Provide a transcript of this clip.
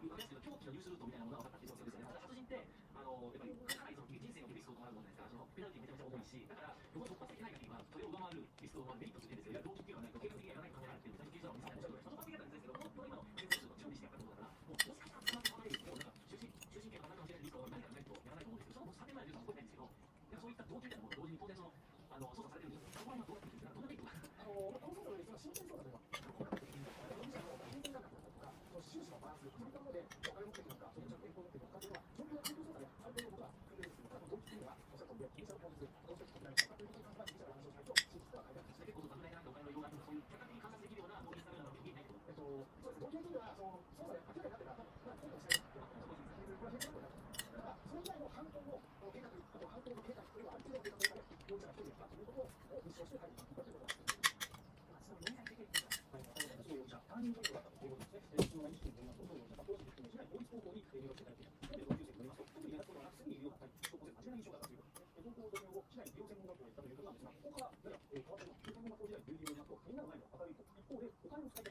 わかりやすいけど、狂気の入手ルートみたいなものが分かったっていう状況ですよね。殺人って、やっぱりかなりその人生のリスクを伴うものですから、そのペナルティめちゃめちゃ重いし、だから、僕は突発的な害がそれを上回るリスクを上回るメリットついてるんですよ。動機っていうのはないと、計画的にやらないと考えられてるんですよ。最初、刑事ドラマ見せないんですけど、突発的だったんですけど、この今の検察の準備してやったことだから、もしかしたら捕まってもらえる、もうなんか終身刑とかなんかもしれないリスクを何かないとやらないと思うんですけど、その3年前のニュースは覚えてないんですけど、そういった動機みたいなものと同時に当然捜査されてるんですよ。そこは今どうやっていくんですか。どんなメリットがこの捜査の真剣捜査というのは、容疑者の金銭感覚だったりとか、収支のバランス、そういったものでお金を持っているのか、それとも健康を持っているのかというのは、状況や環境捜査である程度僕は組んでるんですけど、動機というのはおっしゃる通りで、被疑者の供述、どうして作られたのかということに関しては、被疑者が話をしないと、真実は書いてあるんです。結構、莫大なお金の用があるとか、そういう客観的に観察できるような動機につながるような動機ないと。そうです。動機というのは、捜査で明らかになってたら、今回しないと。これは変更だと思います。だから、それ以外の犯行の計画、あと犯行の計画というのは、ある程度の計画の中で、容疑者が一人やったということを立証して書いていったということです。その連載的に、容疑者、ターニングポイントだったということですね。質問が意識によりますと、容疑者が当時含め、被害統一方向に入学していただいていた。で、同級生によりますと、特に目立つことはなく、すぐにいるようなタイプ、高校生の間違い印象があったということですね。高校卒業後、市内の医療専門学校へ行ったということなんですが、ここからやや変わっています。専門学校時代、有利によりますと、みんなの前の明るい子、一方で、お金の使い方